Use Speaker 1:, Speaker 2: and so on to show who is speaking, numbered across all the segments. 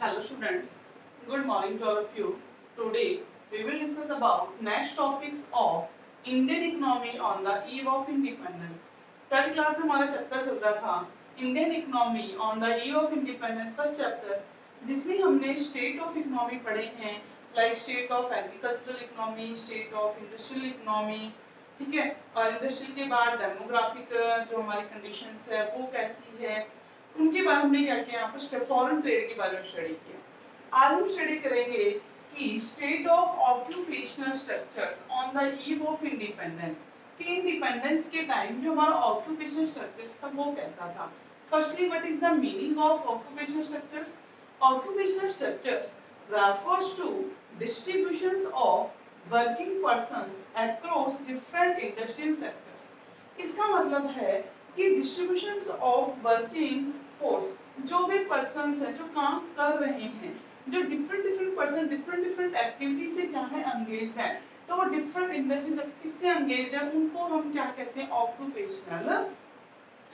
Speaker 1: Hello students, good morning to all of you. Today we will discuss about next topics of Indian economy on the eve of independence. Third class में हमारा chapter चल रहा था Indian economy on the eve of independence first chapter, जिसमें हमने state of economy पढ़े हैं, like state of agricultural economy, state of industrial economy, ठीक है। और इंडस्ट्रियल के बाद डेमोग्राफिक जो हमारी कंडीशंस है वो कैसी है, उनके बारे में हमने क्या किया, यहाँ पर फॉरेन ट्रेड के बारे में स्टडी किया। आज हम स्टडी करेंगे कि state of occupational structures on the eve of independence, कि इंडिपेंडेंस के टाइम जो हमारा ऑक्यूपेशनल स्ट्रक्चर्स था वो कैसा था। Firstly what is the meaning of occupational structures? Occupational structures refers to distributions of working persons across different industrial sectors। इसका मतलब है कि distributions of working force, जो भी persons हैं जो काम कर रहे हैं, जो different person different activity से क्या है engaged है, तो वो different industries किससे engaged है, उनको हम क्या कहते हैं, occupational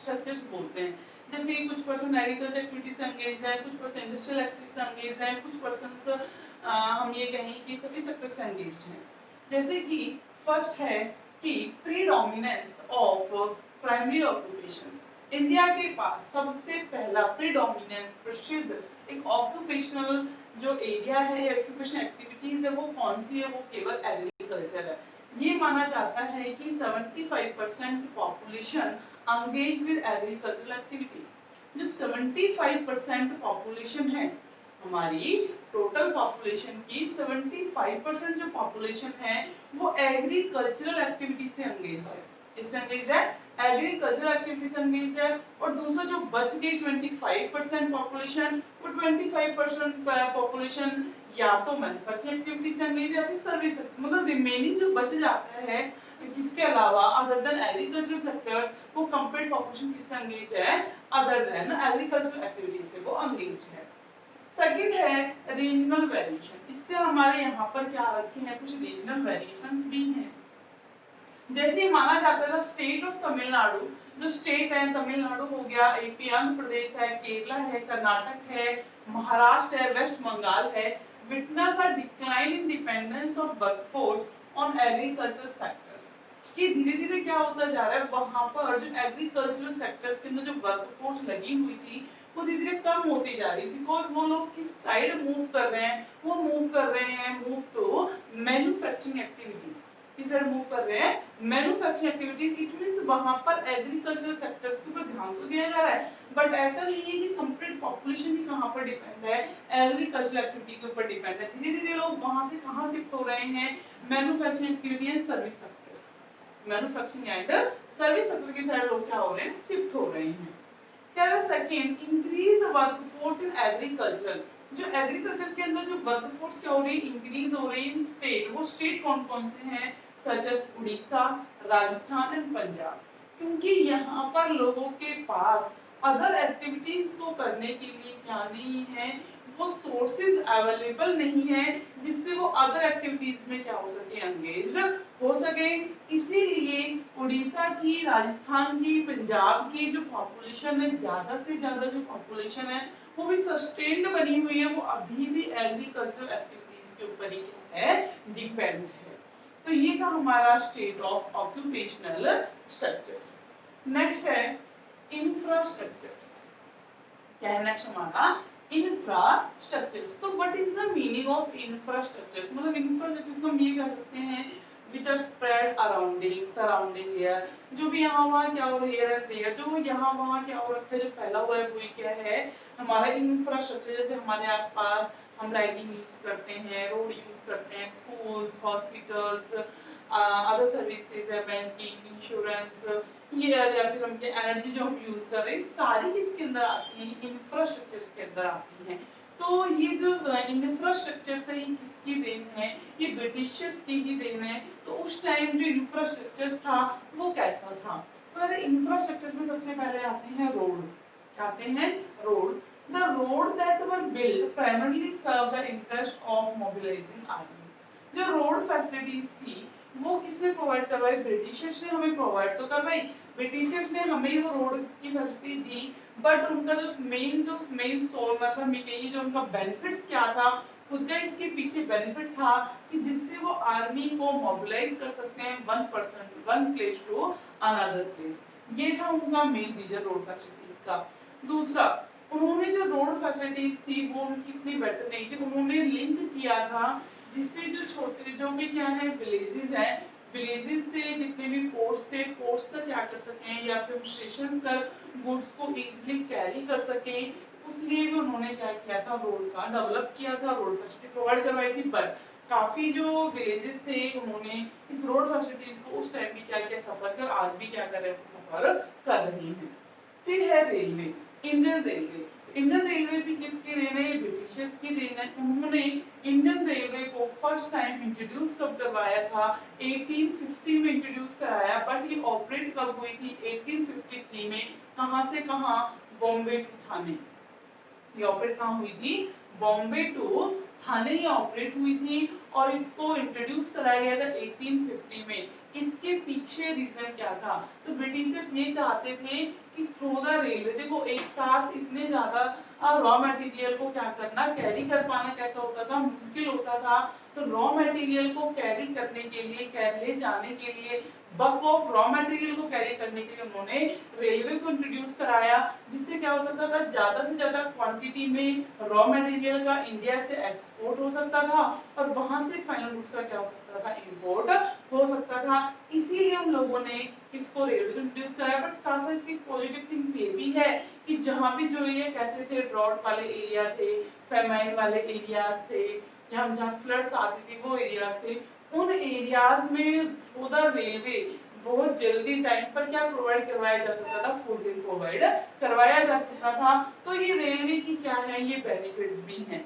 Speaker 1: स्ट्रक्चर्स बोलते हैं। जैसे कुछ पर्सन एग्रीकल्चर एक्टिविटी से एंगेज है, कुछ पर्सन इंडस्ट्रियल एक्टिविटी से एंगेज है, कुछ पर्सन हम ये कहें कि सभी सेक्टर से एंगेज हैं। जैसे कि फर्स्ट है कि predominance of primary occupations. India के पास सबसे पहला प्रीडोमिनेंस प्रसिद्ध एक ऑक्यूपेशनल जो एरिया है, ऑक्यूपेशनल एक्टिविटीज है, वो कौन सी है? वो केवल एग्रीकल्चर है। ये माना जाता है कि 75% population engaged with agricultural activity। जो 75% पॉपुलेशन है, हमारी टोटल पॉपुलेशन की 75% जो पॉपुलेशन है वो एग्रीकल्चरल एक्टिविटी से एंगेज है। इससे एंगेज है, एग्रीकल्चरल एक्टिविटी से एंगेज है। और दूसरा जो बच गई 25% पॉपुलेशन, वो 25% पॉपुलेशन या तो मैन्युफैक्चरिंग एक्टिविटी से एंगेज है या फिर सर्विस, मतलब रिमेनिंग जो बच जाता है इसके अलावा अदर देन एग्रीकल्चर सेक्टर्स, वो कंप्लीट पॉपुलेशन किससे एंगेज है? अदर देन एग्रीकल्चर एक्टिविटी से वो एंगेज है। सेकंड है रीजनल वेरिएशन। इससे हमारे यहाँ पर क्या रखे हैं, कुछ रीजनल वेरिएशंस भी हैं। जैसे माना जाता है स्टेट ऑफ तमिलनाडु, जो स्टेट है तमिलनाडु हो गया, एपी आंध्र प्रदेश है, केरला है, कर्नाटक है, महाराष्ट्र है, वेस्ट बंगाल है, witness a decline in dependence of workforce on agriculture sectors. कि धीरे धीरे क्या होता जा रहा है, वहां पर जो एग्रीकल्चरल सेक्टर्स के अंदर जो वर्कफोर्स लगी हुई थी वो धीरे धीरे कम होती जा रही है, बिकॉज वो लोग किस साइड मूव कर रहे हैं, वो मूव कर रहे हैं मूव टू मैन्युफैक्चरिंग एक्टिविटीज। किस साइड मूव कर रहे हैं? Manufacturing activities. इट मींस वहां पर एग्रीकल्चर सेक्टर्स के ऊपर ध्यान तो दिया जा रहा है, बट ऐसा नहीं है कि कंप्लीट पॉपुलेशन ही कहां पर डिपेंड है, एग्रीकल्चर एक्टिविटी के ऊपर डिपेंड है। धीरे धीरे लोग वहां से कहां शिफ्ट हो रहे हैं? Manufacturing activity and service sectors, manufacturing and service sector की साइड लोग क्या हो रहे हैं? शिफ्ट हो रहे हैं। क्या है second, increase workforce in agriculture. जो एग्रीकल्चर के अंदर जो वर्कफोर्स क्या हो रही है? इंक्रीज हो रही है इन स्टेट। वो स्टेट कौन कौन से हैं? Such as Orissa, Rajasthan and Punjab. क्योंकि यहाँ पर लोगों के पास अदर एक्टिविटीज को करने के लिए क्या नहीं है, वो सोर्सेज अवेलेबल नहीं है जिससे वो अदर एक्टिविटीज में क्या हो सके? एंगेज हो सके। इसीलिए उड़ीसा की, राजस्थान की, पंजाब की जो पॉपुलेशन है, ज्यादा से ज्यादा जो पॉपुलेशन है वो भी सस्टेन्ड बनी हुई है, वो अभी भी एग्रीकल्चर एक्टिविटीज के ऊपर ही क्या है? डिपेंड है। तो ये था हमारा state of occupational structures. Next है इंफ्रास्ट्रक्चर्स। क्या है नेक्स्ट हमारा? इंफ्रास्ट्रक्चर्स। तो what is the meaning of infrastructures? मतलब इंफ्रास्ट्रक्चर्स हम ये कह सकते हैं which are spread surrounding here, जो भी यहाँ वहाँ क्या हो here and there, जो यहाँ वहाँ क्या हो रखा है, जो फैला हुआ है वही क्या है? हमारा इंफ्रास्ट्रक्चर। जैसे हमारे आसपास हम लाइटिंग यूज करते हैं, रोड यूज करते हैं, स्कूल्स, हॉस्पिटल्स, अदर सर्विसेज है, बैंकिंग, इंश्योरेंस, ये या फिर हम एनर्जी जो हम यूज कर रहे हैं, सारी किसके अंदर आती हैं? इंफ्रास्ट्रक्चर के अंदर आती हैं। तो ये जो इंफ्रास्ट्रक्चर से ही किसकी देन है? ये ब्रिटिशर्स की ही देन है। तो उस टाइम जो इंफ्रास्ट्रक्चर था वो कैसा था? तो इंफ्रास्ट्रक्चर में सबसे पहले आते हैं रोड। आते हैं road. The road that were build primarily serve the interest of mobilising army. जो रोड फैसिलिटीज थी वो किसने प्रोवाइड करवाई? ब्रिटिशर्स ने हमें प्रोवाइड तो करवाई। ब्रिटिशर्स ने हमें वो रोड की फैसिलिटी दी बट उनका जो मेन सोल मतलब मैं कहिए जो उनका बेनिफिट्स क्या था, उनका इसके पीछे बेनिफिट था कि जिससे वो आर्मी को मोबिलाइज कर सकते हैं one place to another place. ये था उनका मेन रीजन रोड फैसिलिटीज का। दूसरा, उन्होंने जो रोड फैसिलिटीज थी वो उनकी इतनी बेटर नहीं थी, उन्होंने लिंक किया था जिससे जो छोटे जो भी क्या है विलेजेस है, विलेजेस से जितने भी पोस्ट थे पोस्ट तक क्या कर सकें या फिर स्टेशन तक गुड्स को इजीली कैरी कर सकें, उसलिए भी उन्होंने क्या किया था रोड का डेवलप किया था, रोड फैसिलिटी प्रोवाइड करवाई थी। बट काफी जो विलेजेस थे उन्होंने इस रोड फैसिलिटीज को उस टाइम भी क्या किया सफर कर, आज भी क्या कर रहे हैं सफर कर रहे हैं। फिर है railway, Indian railway. Indian railway भी किसकी देन है, ब्रिटिशर्स की देन है। उन्होंने इंडियन रेलवे को फर्स्ट टाइम इंट्रोड्यूस कब करवाया था, 1850 में इंट्रोड्यूस कराया, बट ये ऑपरेट कब हुई थी 1853 में। कहां से कहां, बॉम्बे टू थाने। ये ऑपरेट कहाँ हुई थी, बॉम्बे टू थाने ये ऑपरेट हुई थी और इसको इंट्रोड्यूस कराया गया था 1850 में। इसके पीछे रीजन क्या था, तो ब्रिटिशर्स ये चाहते थे कि थ्रू द रेलवे, देखो एक साथ इतने ज्यादा रॉ मटेरियल को क्या करना, कैरी कर पाना कैसा होता था, मुश्किल होता था। तो रॉ मटेरियल को कैरी करने के लिए, कैरी जाने के लिए, बल्क ऑफ रॉ मटेरियल को कैरी करने के लिए उन्होंने रेलवे को इंट्रोड्यूस कराया, जिससे क्या हो सकता था ज्यादा से ज्यादा क्वांटिटी में रॉ मटेरियल का इंडिया से एक्सपोर्ट हो सकता था और वहां से फाइनल गुड्स का क्या हो सकता था, इंपोर्ट हो सकता था। इसीलिए उन लोगों ने इसको रेलवे को इंट्रोड्यूस कराया। बट साथ साथ इसकी पॉजिटिव थिंग्स ये भी है कि जहां भी जो ये कैसे थे, ड्रॉट वाले एरिया थे, फेमाइन वाले एरियाज थे, यहाँ जहाँ फ्लड्स आती थी वो एरियाज थे, उन एरियाज में थ्रू द रेलवे बहुत जल्दी टाइम पर क्या प्रोवाइड करवाया जा सकता था, फूड प्रोवाइड करवाया जा सकता था। तो ये रेलवे की क्या है, ये बेनिफिट्स भी हैं।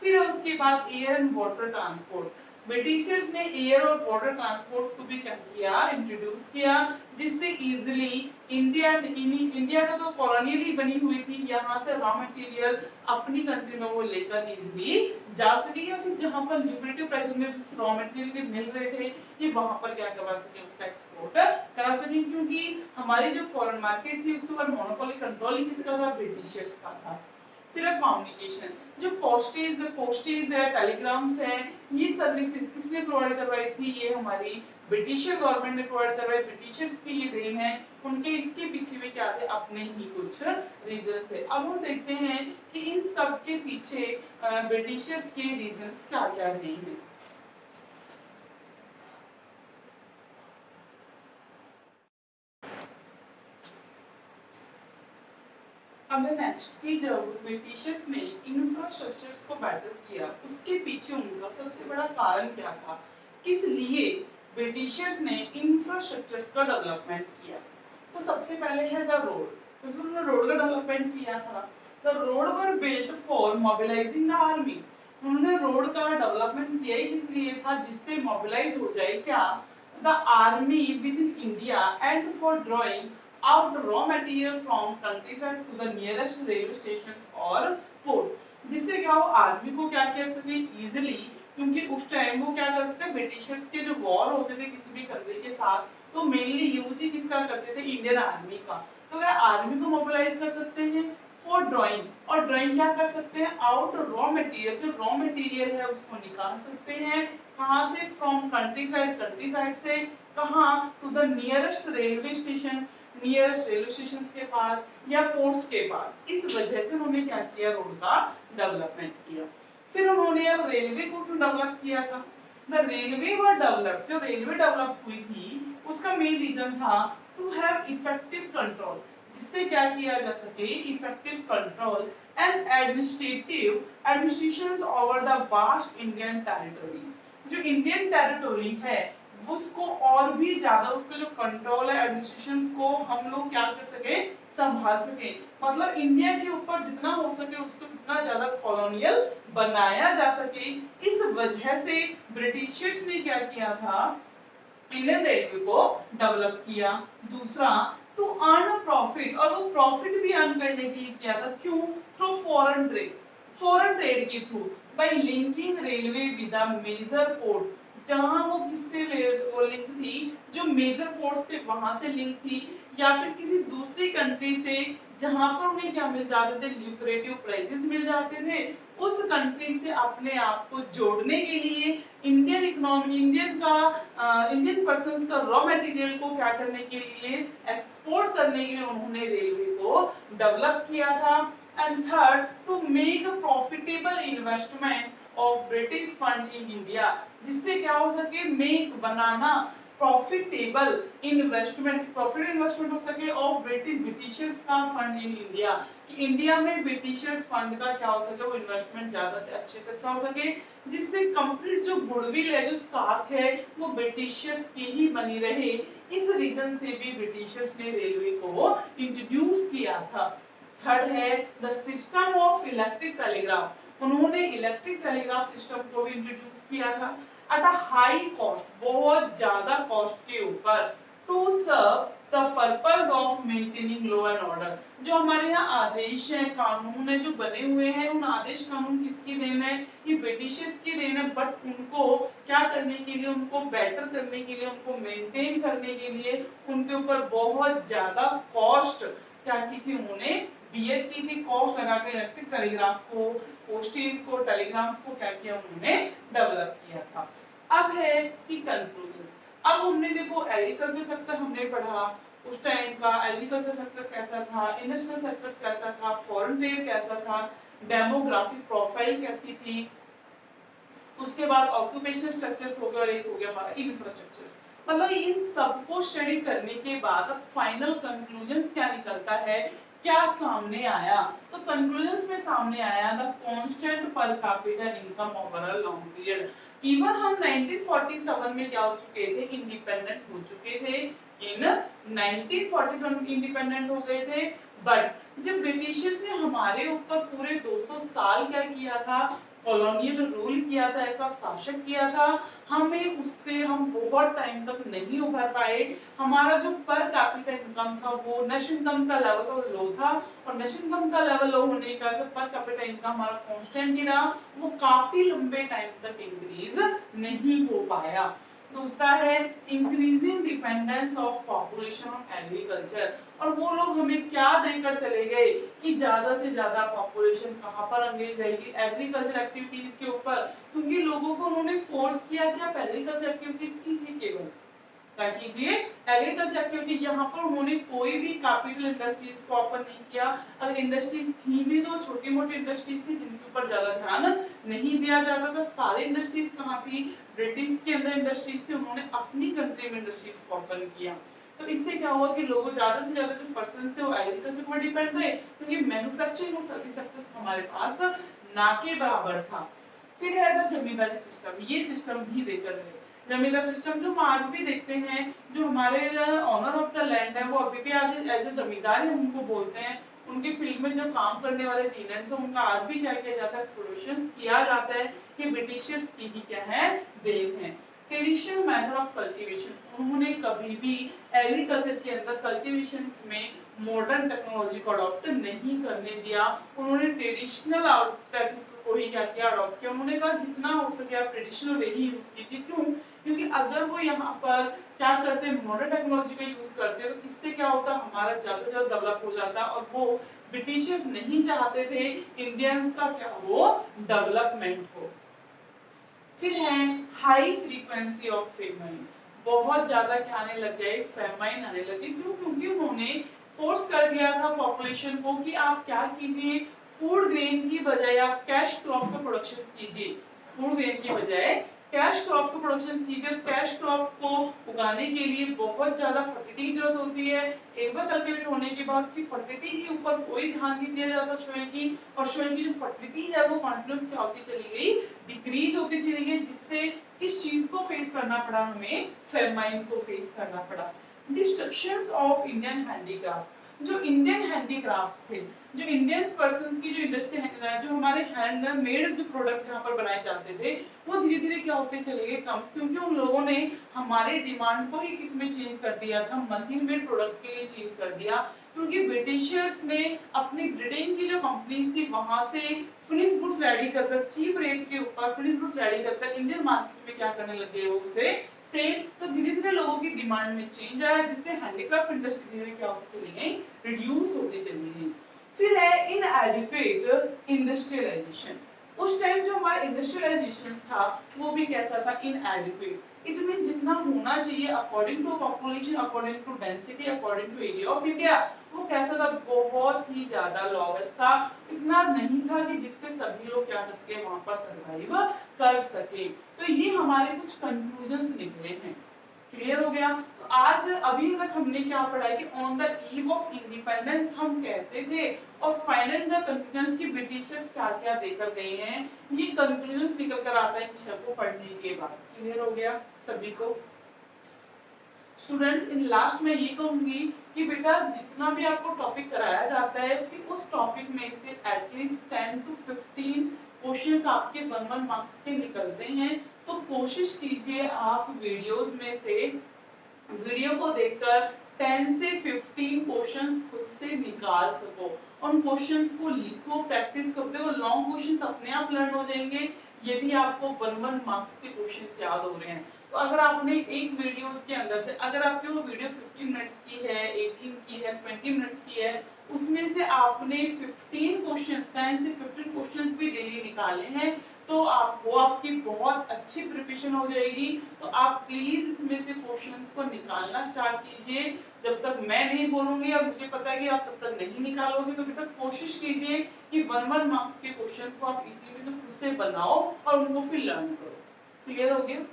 Speaker 1: फिर उसके बाद air and water transport. Britishers ने एयर और वाटर ट्रांसपोर्ट्स को भी क्या किया, इंट्रोड्यूस किया, जिससे इजीली इंडिया से, इंडिया का तो कॉलोनियली बनी हुई थी, यहाँ से रॉ मटेरियल अपनी कंट्री में वो लेकर इजीली जा सके, या फिर जहां पर ल्यूक्रेटिव प्राइस में रॉ मटेरियल के मिल रहे थे ये वहां पर क्या करवा सके, उसका एक्सपोर्ट करा सके। क्योंकि हमारी जो फॉरेन मार्केट थी उसके ऊपर मोनोपोली कंट्रोल किसका था, ब्रिटिशर्स का था। फिर कम्युनिकेशन, जो पोस्टेज है, टेलीग्राम्स है, ये सर्विसेज किसने प्रोवाइड करवाई थी, ये हमारी ब्रिटिशर गवर्नमेंट ने प्रोवाइड करवाई, ब्रिटिशर्स की ये देन है। उनके इसके पीछे भी क्या थे, अपने ही कुछ रीजन थे। अब हम देखते हैं कि इन सब के पीछे ब्रिटिशर्स के रीजंस क्या क्या रहे हैं। अब नेक्स्ट कि जब ब्रिटिशर्स ने इंफ्रास्ट्रक्चर्स को बेटर किया, उसके पीछे उनका सबसे बड़ा कारण क्या था, किस लिए ब्रिटिशर्स ने इंफ्रास्ट्रक्चर्स का डेवलपमेंट किया। तो सबसे पहले है द रोड, तो उसमें उन्होंने रोड का डेवलपमेंट किया था। The road were built for mobilising the army. उन्होंने रोड का डेवलपमेंट किया ही किस लिए था, जिससे मोबिलाइज हो जाए क्या, the army with in India and for drawing out the raw material from countryside to the nearest railway stations और port, जिससे क्या हो आर्मी को क्या कर सके इजिली, क्योंकि उस टाइम वो क्या करते थे, ब्रिटिशर्स के जो वॉर होते थे किसी भी कंट्री के साथ, तो मेनली यूज ही किसका करते थे, इंडियन आर्मी का। तो क्या आर्मी को मोबिलाइज कर सकते हैं फॉर ड्राइंग, और ड्राइंग क्या कर सकते हैं, आउट रॉ मटेरियल, जो रॉ मटेरियल है उसको निकाल सकते हैं कहाँ से, फ्रॉम कंट्री साइड से कहाँ, to the nearest railway station, nearest railway station के पास या पोर्ट्स के पास। इस वजह से उन्होंने क्या किया, रोड का डेवलपमेंट किया। फिर उन्होंने अब रेलवे को क्यों डेवलप किया था, द रेलवे वर डेवलप, जो रेलवे डेवलप हुई थी उसका मेन रीजन था टू हैव इफेक्टिव कंट्रोल, जिससे क्या किया जा सके, effective control and administration over the vast Indian territory. जो इंडियन टेरिटरी है उसको और भी ज्यादा, उसका जो कंट्रोल है, एडमिनिस्ट्रेशन को हम लोग क्या कर सके, संभाल सके। मतलब इंडिया के ऊपर जितना हो सके उसको जितना ज्यादा कॉलोनियल बनाया जा सके। इस वजह से ब्रिटिशर्स ने क्या किया था, इंडियन रेलवे को डेवलप किया। दूसरा, टू अर्न प्रॉफिट, और वो प्रॉफिट भी अर्न करने के लिए किया था, क्यों, through foreign trade, foreign trade के through, by linking railway with a major port, जहां वो किससे वो लिंक थी, जो मेजर पोर्ट्स थे वहां से लिंक थी, या फिर किसी दूसरी कंट्री से जहां पर उन्हें क्या मिल जाते थे, ल्यूक्रेटिव प्राइजेस मिल जाते थे, उस कंट्री से अपने आप को जोड़ने के लिए इंडियन इकोनॉमी, इंडियन पर्संस का रॉ मटेरियल को क्या करने के लिए, एक्सपोर्ट करने के लिए उन्होंने रेलवे को डेवलप किया था। And third, to make profitable investment of British fund in India, जिससे क्या हो सके, मेक बनाना प्रॉफिटेबल इन्वेस्टमेंट, प्रॉफिट इन्वेस्टमेंट हो सके ऑफ ब्रिटिशर्स का फंड इन इंडिया, कि इंडिया में ब्रिटिशर्स फंड का क्या हो सके, वो इन्वेस्टमेंट ज्यादा से अच्छे से अच्छा हो सके, जिससे कंप्लीट जो गुडविल है, जो साख है, वो ब्रिटिशर्स की ही बनी रहे। इस रीजन से भी ब्रिटिशर्स ने रेलवे को इंट्रोड्यूस किया था। थर्ड है the system of electric telegraph, उन्होंने इलेक्ट्रिक टेलीग्राफ सिस्टम को भी इंट्रोड्यूस किया था एट अ हाई कॉस्ट, बहुत ज्यादा कॉस्ट के ऊपर, to serve the purpose of maintaining law and order. जो हमारे यहाँ आदेश है, कानून है जो बने हुए हैं, उन आदेश कानून किसकी देन है, ये ब्रिटिशर्स की देन है, बट उनको क्या करने के लिए, उनको बेटर करने के लिए, उनको मेंटेन करने के लिए उनके ऊपर बहुत ज्यादा कॉस्ट क्या की थी, उन्होंने बियर की थी, कॉस्ट लगा के इलेक्ट्रिक टेलीग्राफ को, पोस्टेज को, टेलीग्राम्स को क्या किया, उन्होंने डेवलप किया था। अब है कि कंक्लूजन्स। अब हमने देखो एग्रीकल्चर सेक्टर हमने पढ़ा, उस टाइम का एग्रीकल्चर सेक्टर कैसा था, इंडस्ट्रियल सेक्टर कैसा था, फॉरेन ट्रेड कैसा था, डेमोग्राफिक प्रोफाइल कैसी थी, उसके बाद ऑक्यूपेशनल स्ट्रक्चर्स हो गया, और एक हो गया हमारा इंफ्रास्ट्रक्चर्स। मतलब इन सबको स्टडी करने के बाद अब फाइनल कंक्लूजन्स क्या निकलता है, क्या सामने आया, तो कंक्लूजन्स में सामने आया the constant per capita income over a long period. Even हम 1947 में क्या हो चुके थे, इंडिपेंडेंट हो चुके थे, इन 1947 इंडिपेंडेंट हो गए थे, बट जब ब्रिटिशर्स ने हमारे ऊपर पूरे 200 साल क्या किया था, कॉलोनियल रूल किया था, ऐसा शासन किया था, हमें उससे हम बहुत टाइम तक नहीं उभर पाए। हमारा जो पर कैपिटा इनकम था, वो नेशनल इनकम का लेवल तो लो था, और नेशनल इनकम का लेवल लो होने की वजह से पर कैपिटा इनकम हमारा कांस्टेंट ही रहा, वो काफी लंबे टाइम तक इंक्रीज नहीं हो पाया। दूसरा है increasing dependence of population on agriculture, और वो लोग हमें क्या देकर चले गए कि ज्यादा से ज्यादा पॉपुलेशन कहाँ पर एंगेज रहेगी, एग्रीकल्चर एक्टिविटीज के ऊपर, क्योंकि लोगों को उन्होंने फोर्स किया कि आप एग्रीकल्चर एक्टिविटीज कीजिए, केवल क्या कीजिए, एग्रीकल्चर एक्टिविटी। यहाँ पर उन्होंने कोई भी कैपिटल इंडस्ट्रीज को ऑफर नहीं किया, अगर इंडस्ट्रीज थी भी तो छोटी मोटी इंडस्ट्रीज थी जिनके ऊपर ज्यादा ध्यान नहीं दिया जाता था। सारी इंडस्ट्रीज कहाँ थी, ब्रिटिश के अंदर इंडस्ट्रीज थी, उन्होंने अपनी कंट्री में इंडस्ट्रीज को ओपन किया। तो इससे क्या हुआ कि लोगों ज्यादा से ज्यादा जो पर्सन थे वो एग्रीकल्चर पर डिपेंड रहे, क्योंकि मैन्युफैक्चरिंग और सर्विस सेक्टर्स हमारे पास ना के बराबर था। फिर है द जमींदारी सिस्टम, ये सिस्टम भी देकर रहे। जमींदार सिस्टम जो हम आज भी देखते हैं, जो हमारे ऑनर ऑफ द लैंड है वो अभी भी आज एज ए जमींदार हम उनको बोलते हैं, उनके फील्ड में जो काम करने वाले टेनेंट्स हैं उनका आज भी क्या किया जाता है, प्रोडक्शन किया जाता है, कि ब्रिटिशर्स की ही क्या है, देन है। ट्रेडिशनल मेथड ऑफ कल्टीवेशन, उन्होंने कभी भी एग्रीकल्चर के अंदर कल्टीवेशन में मॉडर्न टेक्नोलॉजी को अडॉप्ट नहीं करने दिया, उन्होंने ट्रेडिशनल टेक्निक को ही क्या किया, अडॉप्ट किया। उन्होंने कहा जितना हो सके आप ट्रेडिशनल वे ही यूज कीजिए, क्यों, क्योंकि अगर वो यहाँ पर क्या करते हैं, मॉडर्न टेक्नोलॉजी का यूज करते हैं, तो इससे क्या होता है, हमारा ज्यादा से ज्यादा डेवलप हो जाता है, और वो ब्रिटिशर्स नहीं चाहते थे इंडियंस का क्या हो, डेवलपमेंट हो। फिर है हाई फ्रीक्वेंसी ऑफ फेमाइन, बहुत ज्यादा क्या आने लग गए, फेमाइन आने लगे, क्यों, क्योंकि उन्होंने फोर्स कर दिया था पॉपुलेशन को कि आप क्या कीजिए, फूड ग्रेन की बजाय आप कैश क्रॉप का प्रोडक्शन कीजिए, फूड ग्रेन की बजाय कैश क्रॉप का प्रोडक्शन कीजिए। कैश क्रॉप को उगाने के लिए बहुत ज्यादा फर्टिलिटी की जरूरत होती है, एक बार कल्टीवेट होने के बाद उसकी फर्टिलिटी के ऊपर कोई ध्यान नहीं दिया जाता सोइल की, और सोइल की जो फर्टिलिटी है वो कंटिन्यूअस क्या होती चली गई, डिक्रीज होती चली गई, जिससे किस चीज को फेस करना पड़ा, हमें फेमाइन को फेस करना पड़ा। डिस्ट्रक्शंस ऑफ इंडियन हैंडीक्राफ्ट, जो इंडियन हैंडीक्राफ्ट थे, जो इंडियन पर्सन की जो इंडस्ट्री है, जो हमारे हैंड मेड जो प्रोडक्ट यहाँ पर बनाए जाते थे, वो धीरे धीरे क्या होते चले गए, कम, क्योंकि उन लोगों ने हमारे डिमांड को ही किसमें चेंज कर दिया था, मशीन मेड प्रोडक्ट के लिए चेंज कर दिया। क्योंकि ब्रिटिशर्स ने अपनी ब्रिटेन की जो कंपनीज थी वहां से फिनिश गुड्स रेडी कर चीप रेट के ऊपर फिनिश गुड्स रेडी कर इंडियन मार्केट में क्या करने लगे, वो उसे सेम, तो धीरे धीरे लोगों की डिमांड में चेंज आया, जिससे हैंडीक्राफ्ट इंडस्ट्री धीरे क्या होती चली गई, रिड्यूस होती चली गई। फिर है इनएडिक्वेट इंडस्ट्रियलाइजेशन। उस टाइम जो हमारा इंडस्ट्रियलाइजेशन था वो भी कैसा था, इनएडिक्वेट। इट मीन जितना होना चाहिए according to population, according to density, according to area of India, वो कैसा था, बहुत ही ज्यादा लॉवेस्ट था, इतना नहीं था कि जिससे सभी लोग क्या कर सके, वहां पर सर्वाइव कर सके। तो ये हमारे कुछ कंक्लूजन्स निकले हैं। क्लियर हो गया। तो आज अभी तक हमने क्या पढ़ा है कि on the eve of independence हम कैसे थे, और फाइनल द कंक्लूजन्स की ब्रिटिशर्स क्या क्या देकर गए हैं, ये कंक्लूजन्स निकल कर आता है इन 6 को पढ़ने के बाद। क्लियर हो गया सभी को। स्टूडेंट्स इन लास्ट में ये कहूंगी कि बेटा जितना भी आपको टॉपिक कराया जाता है कि उस टॉपिक में से एटलीस्ट 10 to 15 क्वेश्चंस आपके 1 मार्क्स के निकलते हैं। तो कोशिश कीजिए आप वीडियोस में से, वीडियो को देखकर 10 से 15 क्वेश्चंस खुद से निकाल सको। उन क्वेश्चंस को लिखो, प्रैक्टिस करो। देखो लॉन्ग क्वेश्चंस अपने आप लर्न हो जाएंगे यदि आपको 1 मार्क्स के क्वेश्चंस याद हो रहे हैं। तो अगर आपने एक वीडियोस के अंदर से, अगर आपकी वो वीडियो 15 मिनट्स की है, 18 की है, 20 मिनट्स की है, उसमें से आपने 15 क्वेश्चंस, 10 से 15 क्वेश्चंस भी डेली निकाले हैं, तो आपको आपकी बहुत अच्छी प्रिपरेशन हो जाएगी। तो आप प्लीज इसमें से क्वेश्चंस को निकालना स्टार्ट कीजिए। जब तक मैं नहीं बोलूंगी और मुझे पता है कि आप तब तक नहीं निकालोगे, तो बेटा कोशिश कीजिए कि 1 मार्क्स के क्वेश्चंस को आप इसी में से खुद से बनाओ और उनको फिर लर्न करो। क्लियर हो गया?